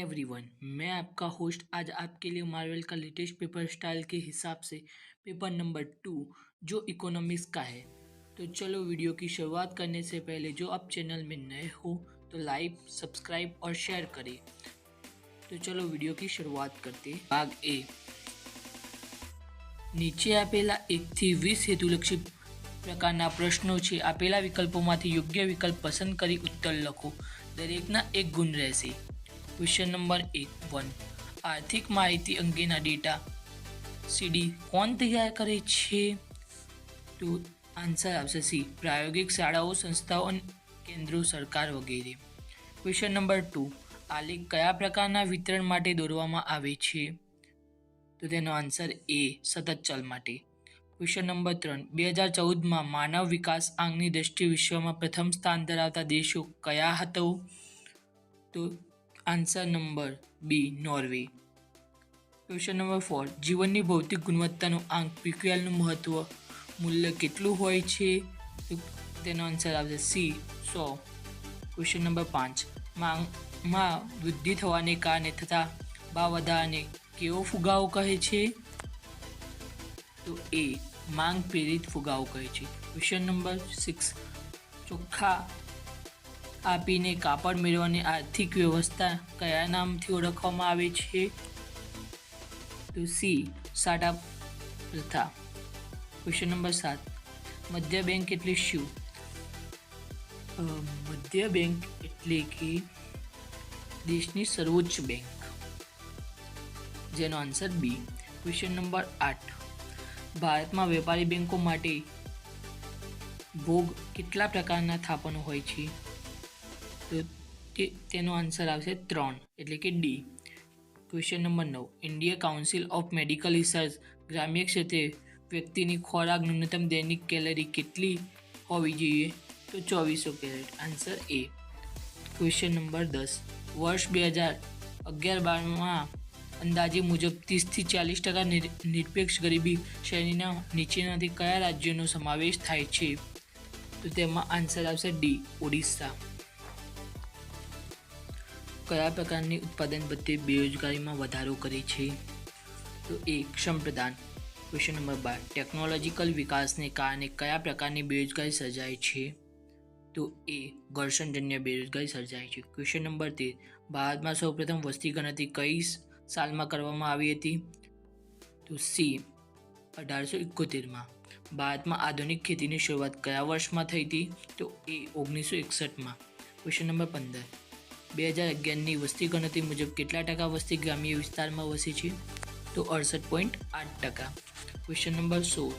Everyone, मैं आपका host आज आपके लिए मार्वल का लेटेस्ट पेपर स्टाइल के हिसाब से पेपर नंबर 2 जो इकोनॉमिक्स का है। तो चलो वीडियो की शुरुआत करने से पहले जो आप चैनल में नए हो तो लाइक, सब्सक्राइब और शेयर करें। तो चलो वीडियो की शुरुआत करते। भाग ए। નીચે આપેલા 1 થી 20 હેતુલક્ષી પ્રકારના પ્રશ્નો છે। આપેલા વિકલ્પોમાંથી યોગ્ય વિકલ્પ પસંદ કરી ઉત્તર લખો। દરેકના 1 ગુણ રહેશે। ક્વેશ્ચન નંબર 1 આર્થિક માહિતી અંગેના ડેટા સીડી કોણ તૈયાર કરે છે? તો આન્સર આવશે સી, પ્રાયોગિક શાળાઓ, સંસ્થાઓ અને કેન્દ્રો, સરકાર વગેરે। ક્વેશ્ચન નંબર 2 આલેખ કયા પ્રકારના વિતરણ માટે દોરવામાં આવે છે? તો તેનો આન્સર એ, સતત ચલ માટે। ક્વેશ્ચન નંબર 3 2014માં માનવ વિકાસ આંકની દ્રષ્ટિએ વિશ્વમાં પ્રથમ સ્થાન ધરાવતા દેશો કયા હતો? તો answer number B, Norway. Question number 4 જીવનની ભૌતિક ગુણવત્તાનો આંક પીક્યુએલનું મહત્વ મૂલ્ય કેટલું હોય છે? તો તેનો આન્સર આવશે સી, 100। ક્વેશ્ચન નંબર 5 માંગમાં વૃદ્ધિ થવાને કારણે થતા ભાવ વધારાને કેવો ફુગાવો કહે છે? તો એ, માંગ પ્રેરિત ફુગાવો કહે છે। ક્વેશ્ચન નંબર 6 ચોખ્ખા આપીને કાપડ મેળવવાની આર્થિક વ્યવસ્થા કયા નામથી ઓળખવામાં આવે છે? તો સી, સાટા પ્રથા। ક્વેશ્ચન નંબર 7 મધ્ય બેંક એટલે શું? મધ્ય બેંક એટલે કે દેશની સર્વોચ્ચ બેંક, જેનો આન્સર બી। ક્વેશ્ચન નંબર 8 ભારતમાં વેપારી બેંકો માટે ભોગ કેટલા પ્રકારના થાપણો હોય છે? તો તેનો આન્સર આવશે 3, એટલે કે D. Question number 9 Indian council of medical research ગ્રામ્ય ક્ષેત્રે વ્યક્તિની ખોરાક ન્યૂનતમ દૈનિક કેલરી કેટલી હોવી જોઈએ? તો 2400 કેલરી, આન્સર એ। ક્વેશ્ચન નંબર 10 વર્ષ 2011-12માં અંદાજે મુજબ 30થી 40% નિરપેક્ષ ગરીબી શ્રેણીના નીચેનાથી કયા રાજ્યોનો સમાવેશ થાય છે? તો તેમાં આન્સર આવશે ડી, ઓડિશા। કયા પ્રકારની ઉત્પાદન પદ્ધતિ બેરોજગારીમાં વધારો કરે છે? તો એ, શ્રમ પ્રદાન। ક્વેશ્ચન નંબર 12 ટેકનોલોજીકલ વિકાસને કારણે કયા પ્રકારની બેરોજગારી સર્જાય છે? તો એ, ઘર્ષણજન્ય બેરોજગારી સર્જાય છે। ક્વેશ્ચન નંબર 13 ભારતમાં સૌપ્રથમ વસ્તી ગણતરી કઈ સાલમાં કરવામાં આવી હતી? તો સી, 1871માં। ભારતમાં આધુનિક ખેતીની શરૂઆત કયા વર્ષમાં થઈ હતી? તો એ, 1961માં। ક્વેશ્ચન નંબર 15 2011ની વસ્તી ગણતરી મુજબ કેટલા ટકા વસ્તી ગ્રામ્ય વિસ્તારમાં વસે છે? તો 68.8%। ક્વેશ્ચન નંબર 16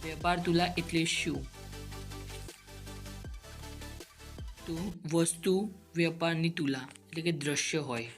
વેપાર તુલા એટલે શું? તો વસ્તુ વેપારની તુલા એટલે કે દ્રશ્ય હોય।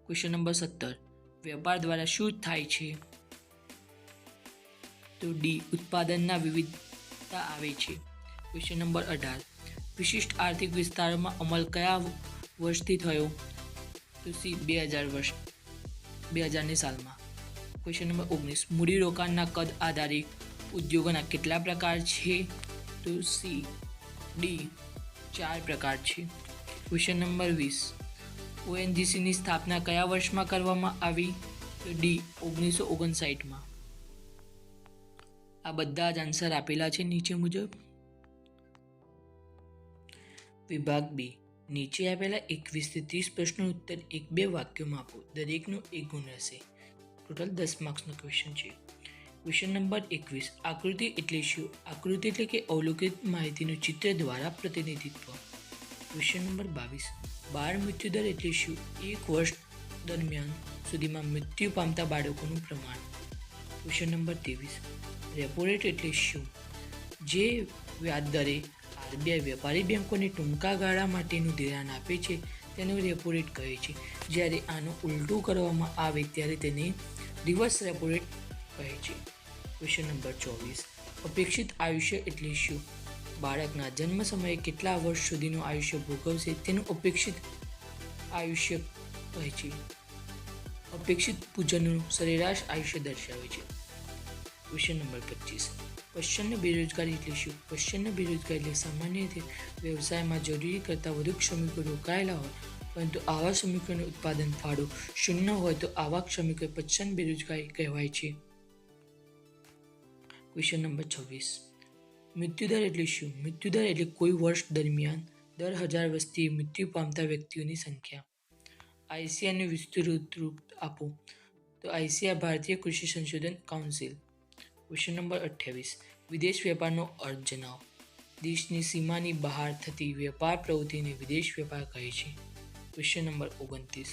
ક્વેશ્ચન નંબર 17 વેપાર દ્વારા શું થાય છે? તો ડી, ઉત્પાદનના વિવિધતા આવે છે। ક્વેશ્ચન નંબર 18 વિશિષ્ટ આર્થિક વિસ્તારોમાં અમલ કયા વર્ષથી થયો? તો સી, 2000ની સાલમાં। ક્વેશ્ચન નંબર 19 મૂડીરોકાણના કદ આધારિત ઉદ્યોગોના કેટલા પ્રકાર છે? તો સી, ડી, 4 પ્રકાર છે। ક્વેશ્ચન નંબર 20 ઓએનજીસીની સ્થાપના કયા વર્ષમાં કરવામાં આવી? તો ડી, 1959માં। આ બધા જ આન્સર આપેલા છે નીચે મુજબ। વિભાગ બી નીચે આપેલા 21 થી 30 પ્રશ્નોનો ઉત્તર 1-2 વાક્યોમાં આપો। દરેકનો 1 ગુણ રહેશે। ટોટલ 10 માર્ક્સનો ક્વેશ્ચન છે। ક્વેશ્ચન નંબર 21 આકૃતિ એટલે શું? આકૃતિ એટલે કે અવલોકિત માહિતીનું ચિત્ર દ્વારા પ્રતિનિધિત્વ। ક્વેશ્ચન નંબર 22 બાળ મૃત્યુદર એટલે શું? 1 વર્ષ દરમિયાન સુધીમાં મૃત્યુ પામતા બાળકોનું પ્રમાણ। ક્વેશ્ચન નંબર 23 રેપો રેટ એટલે શું? જે વ્યાજ દરે આરબીઆઈ વેપારી બેંકોને ટૂંકા ગાળા માટેનું ધિરાણ આપે છે તેને રેપો રેટ કહે છે। જ્યારે આનું ઉલટું કરવામાં આવે ત્યારે તેને રિવર્સ રેપો રેટ કહે છે। ક્વેશ્ચન નંબર 24 અપેક્ષિત આયુષ્ય એટલે શું? બાળકના જન્મ સમયે કેટલા વર્ષ સુધીનું આયુષ્ય ભોગવશે તેનું અપેક્ષિત આયુષ્ય કહે છે। અપેક્ષિત પૂજનનું સરેરાશ આયુષ્ય દર્શાવે છે। ક્વેશ્ચન નંબર 25 પશ્ચિમની બેરોજગારી એટલે શું? પશ્ચિમની બેરોજગારી એટલે સામાન્ય રીતે વ્યવસાયમાં જરૂરી કરતાં વધુ શ્રમિકો રોકાયેલા હોય પરંતુ આવા શ્રમિકોનું ઉત્પાદન ફાળો શૂન્ય હોય તો આવા શ્રમિકો પ્રચંડ બેરોજગારી કહેવાય છે. Question number 26. મૃત્યુદર એટલે શું? મૃત્યુદર એટલે કોઈ વર્ષ દરમિયાન દર 1000 વસ્તીએ મૃત્યુ પામતા વ્યક્તિઓની સંખ્યા. આઈસીઆરનું વિસ્તૃત રૂપ આપો. તો આઈસીઆર ભારતીય કૃષિ સંશોધન કાઉન્સિલ. Question number 28. વિદેશ વેપારનો અર્થ જણાવો. દેશની સીમાની બહાર થતી વેપાર પ્રવૃત્તિને વિદેશ વેપાર કહે છે. Question number 29.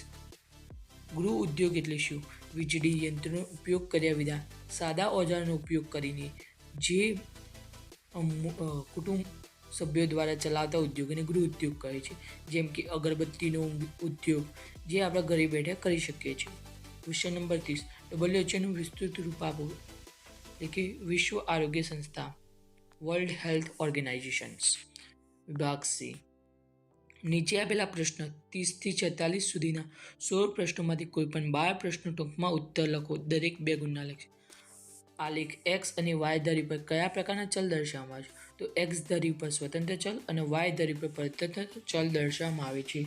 ગૃહ ઉદ્યોગ એટલે શું? વીજળી યંત્રનો ઉપયોગ કર્યા વિના સાદા ઓજારનો ઉપયોગ કરીને જે કુટુંબ સભ્યો દ્વારા ચલાવતા ઉદ્યોગોને ગૃહ ઉદ્યોગ કહે છે. જેમ કે અગરબત્તીનો ઉદ્યોગ જે આપણે ઘરે બેઠા કરી શકીએ છીએ. Question number 30. WHOનું વિસ્તૃત રૂપ આપો. એટલે કે વિશ્વ આરોગ્ય સંસ્થા, વર્લ્ડ હેલ્થ ઓર્ગેનાઇઝેશન્સ. વિભાગ સી. નીચે આપેલા પ્રશ્ન 30 થી 46 સુધીના 16 પ્રશ્નોમાંથી કોઈપણ 12 પ્રશ્નો ટૂંકમાં ઉત્તર લખો. દરેક 2 ગુણના લેખે. આલેખ એક્સ અને વાય ધરી પર કયા પ્રકારના ચલ દર્શાવવામાં આવે છે? તો એક્સ ધરી પર સ્વતંત્ર ચલ અને વાય ધરી પર પરતંત્ર ચલ દર્શાવવામાં આવે છે.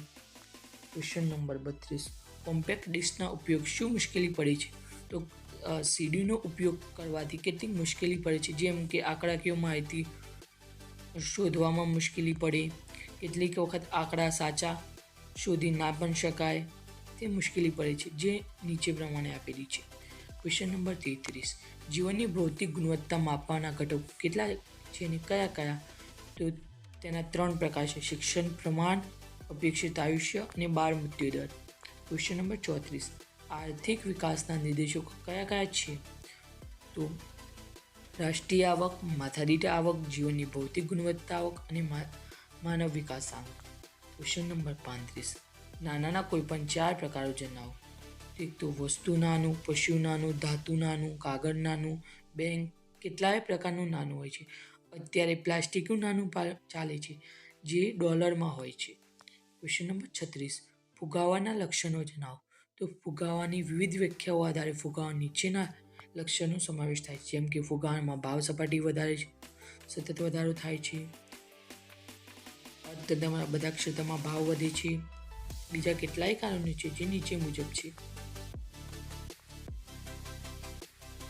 Question number 32. કોમ્પેક્ટ ડિસ્કના ઉપયોગ શું મુશ્કેલી પડે છે? તો સીડીનો ઉપયોગ કરવાથી કેટલીક મુશ્કેલી પડે છે, જેમ કે આંકડાકીય માહિતી શોધવામાં મુશ્કેલી પડે, કેટલીક વખત આંકડા સાચા શોધી ના પણ શકાય, તે મુશ્કેલી પડે છે, જે નીચે પ્રમાણે આપેલી છે. Question number 33. જીવનની ભૌતિક ગુણવત્તા માપવાના ઘટકો કેટલા છે અને કયા કયા? તો તેના 3 પ્રકાર છે: શિક્ષણ પ્રમાણ, અપેક્ષિત આયુષ્ય અને બાળ મૃત્યુદર. Question number 34. આર્થિક વિકાસના નિર્દેશકો કયા કયા છે? તો રાષ્ટ્રીય આવક, માથાદીઠ આવક, જીવનની ભૌતિક ગુણવત્તા આવક અને માનવ વિકાસાંક. Question number 35. નાનાના કોઈપણ 4 પ્રકારો જણાવો. એક તો વસ્તુ નાનું, પશુ નાનું, ધાતુ નાનું, કાગળ નાનું, બેંક. કેટલાય પ્રકારનું નાનું હોય છે. અત્યારે પ્લાસ્ટિકનું નાનું ચાલે છે, જે ડોલરમાં હોય છે. Question number 36. ફુગાવાના લક્ષણો જણાવો. તો ફુગાવાની વિવિધ વ્યાખ્યાઓ આધારે ફુગાવા નીચેના લક્ષણો સમાવેશ થાય છે, જેમ કે ફુગાવામાં ભાવ સપાટી વધારે છે, સતત વધારો થાય છે, અર્થતંત્રમાં બધા ક્ષેત્રમાં ભાવ વધે છે. બીજા કેટલાય કારણો છે જે નીચે મુજબ છે.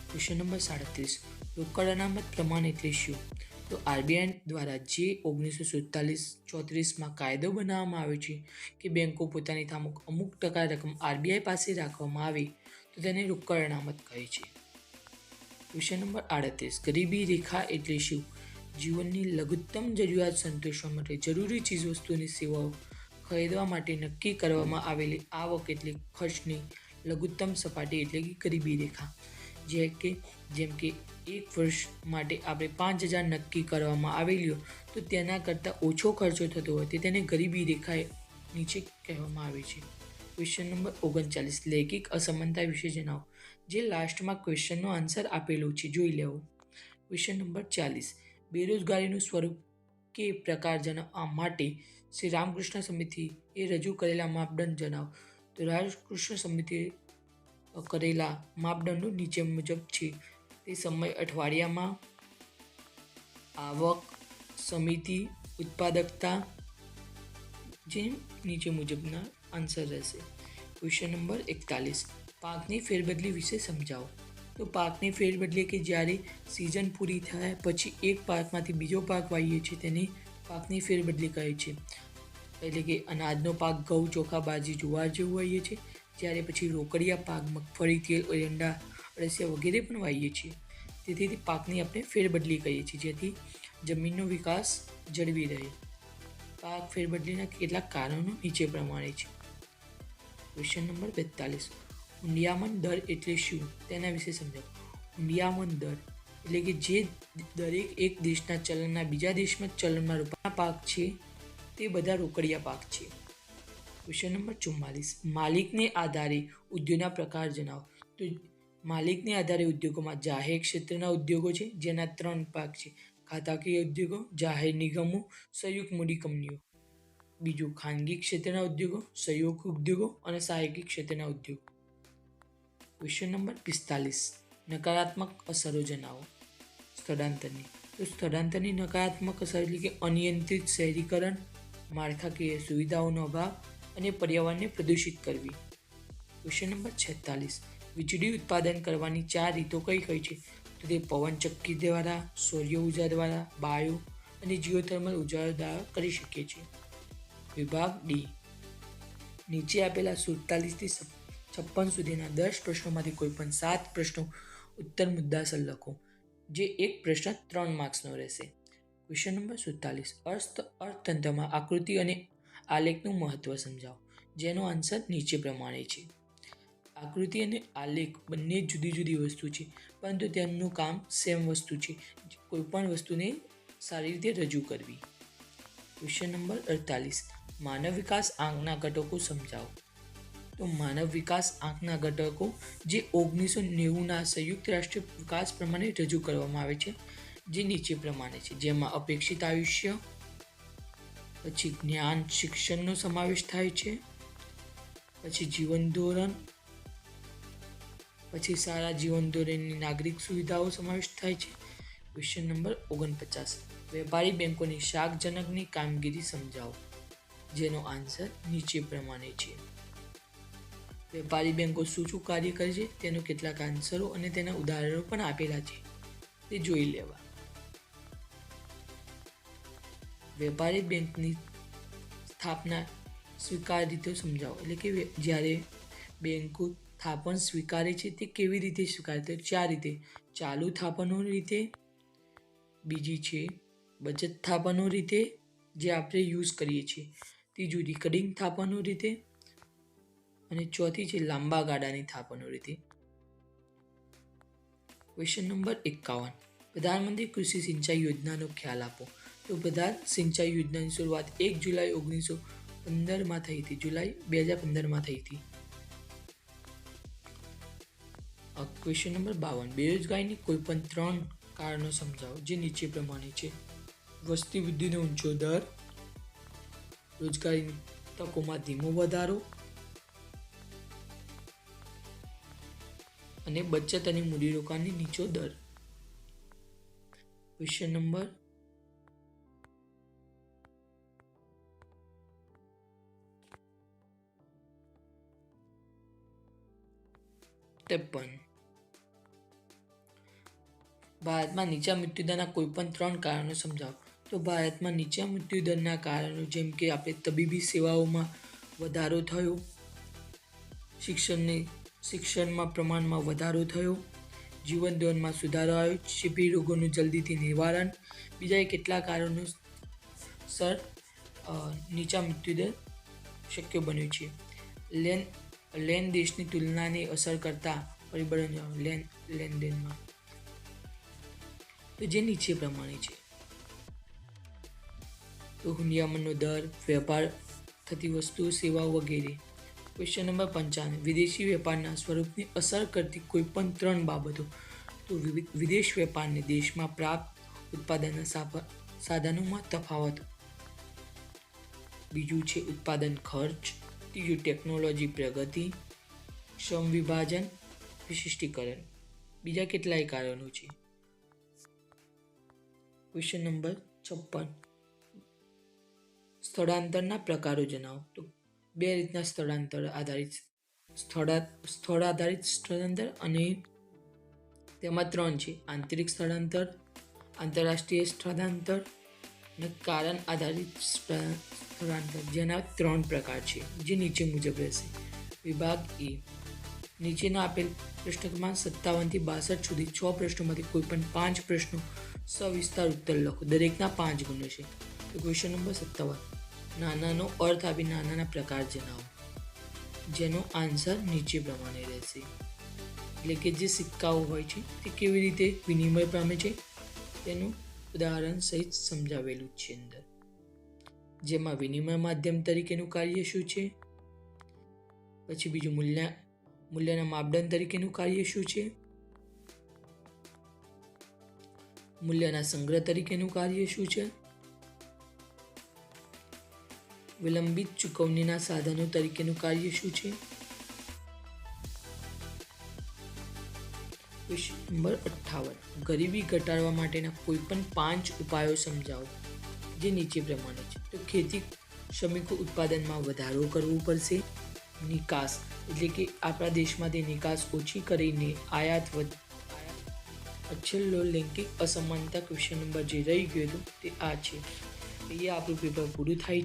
Question number 37. રોકડ અનામત પ્રમાણ એટલે શું? તો આરબીઆઈ દ્વારા જે 1934માં કાયદો બનાવવામાં આવ્યો છે કે બેંકો પોતાની અમુક ટકા રકમ આરબીઆઈ પાસે રાખવામાં આવે તો તેને રોકડ અનામત કહે છે. Question number 38. ગરીબી રેખા એટલે શું? જીવનની લઘુત્તમ જરૂરિયાત સંતોષવા માટે જરૂરી ચીજવસ્તુઓની સેવાઓ ખરીદવા માટે નક્કી કરવામાં આવેલી આવક એટલે ખર્ચની લઘુત્તમ સપાટી એટલે કે ગરીબી રેખા. જેમ કે એક વર્ષ માટે આપણે 5,000 નક્કી કરવામાં આવેલી હોય તો તેના કરતાં ઓછો ખર્ચો થતો હોય તે તેને ગરીબી રેખા નીચે કહેવામાં આવે છે. Question number 39. લૈંગિક અસમાનતા વિશે જણાવો. જે લાસ્ટમાં ક્વેશ્ચનનો આન્સર આપેલો છે, જોઈ લેવો. Question number 40. બેરોજગારીનું સ્વરૂપ કે પ્રકાર જણાવવા માટે શ્રી રામકૃષ્ણ સમિતિએ રજૂ કરેલા માપદંડ જણાવો. તો રામકૃષ્ણ સમિતિએ કરેલા માપદંડો નીચે મુજબ છે. તે સમય અઠવાડિયામાં, આવક, સમિતિ, ઉત્પાદકતા, જે નીચે મુજબના આન્સર રહેશે. Question number 41. પાકની ફેરબદલી વિશે સમજાવો. તો પાકની ફેરબદલી કે જ્યારે સિઝન પૂરી થાય પછી એક પાકમાંથી બીજો પાક વાવીએ છીએ તેને પાકની ફેરબદલી કહે છે. એટલે કે અનાજનો પાક ઘઉં, ચોખા, બાજરી, જુવાર જેવું વાવીએ છીએ, જ્યારે પછી રોકડિયા પાક મગફળી, તેલ, એરંડા, અળસિયા વગેરે પણ વાવીએ છીએ. તેથી પાકની આપણે ફેરબદલી કહીએ છીએ, જેથી જમીનનો વિકાસ જળવી રહે. પાક ફેરબદલીના કેટલાક કારણો નીચે પ્રમાણે છે. Question number 42. ઊંડિયામણ દર એટલે શું? તેના વિશે સમજાવો. ઊંડિયામણ દર એટલે કે જે દરેક એક દેશના ચલણના બીજા દેશમાં ચલણમાં રૂપાના પાક છે તે બધા રોકડિયા પાક છે. Question number 44. માલિકને આધારે ઉદ્યોગના પ્રકાર જણાવો. તો માલિકને આધારે ઉદ્યોગોમાં જાહેર ક્ષેત્રના ઉદ્યોગો છે, જેના 3 ભાગ છે: ખાતાકીય ઉદ્યોગો, જાહેર નિગમો, સંયુક્ત મૂડી કંપનીઓ. બીજું ખાનગી ક્ષેત્રના ઉદ્યોગો, સહયોગ ઉદ્યોગો અને સહાયકી ક્ષેત્રના ઉદ્યોગો. Question number 45. નકારાત્મક અસરો જણાવો સ્થળાંતરની. તો સ્થળાંતરની નકારાત્મક અસર એટલે કે અનિયંત્રિત શહેરીકરણ, માળખાકીય સુવિધાઓનો અભાવ, અને પર્યાવરણને પ્રદૂષિત કરવી. Question number 46. વીજળી ઉત્પાદન કરવાની 4 રીતો કઈ કઈ છે? તો તે પવનચક્કી દ્વારા, સૌર ઉર્જા દ્વારા, બાયો અને જીઓથર્મલ ઉર્જા દ્વારા કરી શકીએ છીએ. વિભાગ ડી. નીચે આપેલા 47 થી 56 સુધીના 10 પ્રશ્નોમાંથી કોઈ પણ 7 પ્રશ્નો ઉત્તર મુદ્દાસર લખો, જે એક પ્રશ્ન 3 માર્ક્સનો રહેશે. Question number 47. અર્થતંત્રમાં આકૃતિ અને આલેખનું મહત્વ સમજાવો, જેનો આન્સર નીચે પ્રમાણે છે. આકૃતિ અને આલેખ બંને જુદી જુદી વસ્તુ છે, પરંતુ તેમનું કામ સેમ વસ્તુ છે, કોઈપણ વસ્તુને સારી રીતે રજૂ કરવી. Question number 48. માનવ વિકાસ આંકના ઘટકો સમજાવો. તો માનવ વિકાસ આંકના ઘટકો જે 1990ના સંયુક્ત રાષ્ટ્ર વિકાસ પ્રમાણે રજૂ કરવામાં આવે છે, જે નીચે પ્રમાણે છે, જેમાં અપેક્ષિત આયુષ્ય, પછી જ્ઞાન શિક્ષણનો સમાવેશ થાય છે, પછી જીવન ધોરણ, પછી સારા જીવન ધોરણની નાગરિક સુવિધાઓ સમાવેશ થાય છે. Question number 49. વેપારી બેંકોની શાકજનકની કામગીરી સમજાવો, જેનો આન્સર નીચે પ્રમાણે છે. વેપારી બેંકો શું શું કાર્ય કરે છે તેનો કેટલાક આન્સરો અને તેના ઉદાહરણો પણ આપેલા છે, તે જોઈ લેવા. વેપારી બેંકની સ્થાપના સ્વીકાર રીતો સમજાવો, એટલે કે જ્યારે બેંકો થાપણ સ્વીકારે છે તે કેવી રીતે સ્વીકારે? તો 4 રીતે. ચાલુ થાપણો રીતે, બીજી છે બચત થાપણો રીતે, જે આપણે યુઝ કરીએ છીએ, ત્રીજું રિકરિંગ થાપણો રીતે, અને ચોથી છે લાંબા ગાળાની થાપણો રીતે. Question number 51. પ્રધાનમંત્રી કૃષિ સિંચાઈ યોજનાનો ખ્યાલ આપો. તો પ્રધાન સિંચાઈ યોજનાની શરૂઆત 1 જુલાઈ 1915માં થઈ હતી. જુલાઈ 2015માં થઈ હતી. Question number 52. બેરોજગારીની કોઈ પણ 3 કારણો સમજાવો, જે નીચે પ્રમાણે છે. વસ્તી વૃદ્ધિનો ઊંચો દર, રોજગારીની તકોમાં ધીમો વધારો, અને બચત અને મૂડીરોકાણની નીચો દર. Question number 53. ભારતમાં નીચા મૃત્યુદરના કોઈ પણ 3 કારણો સમજાવો. તો ભારતમાં નીચા મૃત્યુદરના કારણો જેમ કે આપણે તબીબી સેવાઓમાં વધારો થયો, શિક્ષણમાં પ્રમાણમાં વધારો થયો, જીવન ધોરણમાં સુધારો આવ્યો, ચેપી રોગોનું જલ્દીથી નિવારણ, બીજા કેટલા કારણોસર નીચા મૃત્યુદર શક્ય બન્યું છે. લેન દેશની તુલનાને અસર કરતા પરિબળો લેનદેનમાં, તો જે નીચે પ્રમાણે છે. તો હુંડિયામણનો દર, વેપાર થતી વસ્તુઓ સેવાઓ વગેરે. Question number 55. વિદેશી વેપારના સ્વરૂપને અસર કરતી કોઈ પણ 3 બાબતો. તો વિદેશ વેપારને દેશમાં પ્રાપ્ત ઉત્પાદનના સાધનોમાં તફાવત, બીજું છે ઉત્પાદન ખર્ચ, ત્રીજું ટેકનોલોજી પ્રગતિ, શ્રમ વિભાજન, વિશિષ્ટીકરણ. બીજા કેટલાય કારણો છે. Question number 56. સ્થળાંતરના પ્રકારો જણાવો. તો 2 રીતના સ્થળ આધારિત સ્થળાંતર, અને તેમાં 3 છે. આંતરિક સ્થળાંતર, આંતરરાષ્ટ્રીય સ્થળાંતર અને કારણ આધારિત સ્થળાંતર, જેના 3 પ્રકાર છે, જે નીચે મુજબ રહેશે. વિભાગ એ. નીચેના આપેલ પ્રશ્ન ક્રમાંક 57 થી 62 સુધી 6 પ્રશ્નોમાંથી કોઈ પણ 5 પ્રશ્નો સવિસ્તાર ઉત્તર લખો, દરેકના 5 ગુણ છે. તો ક્વેશ્ચન નંબર 57. નાનાનો અર્થ આપી નાનાના પ્રકાર જણાવો, જેનો આન્સર નીચે પ્રમાણે રહેશે. એટલે કે જે સિક્કાઓ હોય છે તે કેવી રીતે વિનિમય પામે છે તેનું ઉદાહરણ સહિત સમજાવેલું છે અંદર, જેમાં વિનિમય માધ્યમ તરીકેનું કાર્ય શું છે, પછી બીજું મૂલ્યના માપદંડ તરીકેનું કાર્ય શું છે, મૂલ્યના સંગ્રહ તરીકેનું કાર્ય શું છે, વિલંબિત ચૂકવણીના સાધનો તરીકેનું કાર્ય શું છે. Question number 58. ગરીબી ઘટાડવા માટેના કોઈ પણ 5 ઉપાયો સમજાવો, જે નીચે પ્રમાણે છે. તો શ્રમિકો ઉત્પાદનમાં વધારો કરવો પડશે. નિકાસ એટલે કે આપણા દેશમાંથી નિકાસ ઓછી કરીને આયાત છેલ્લો લૈંગિક અસમાનતા ક્વેશ્ચન નંબર જે રહી ગયો હતો તે આ છે. અહીંયા આપણું પેપર પૂરું થાય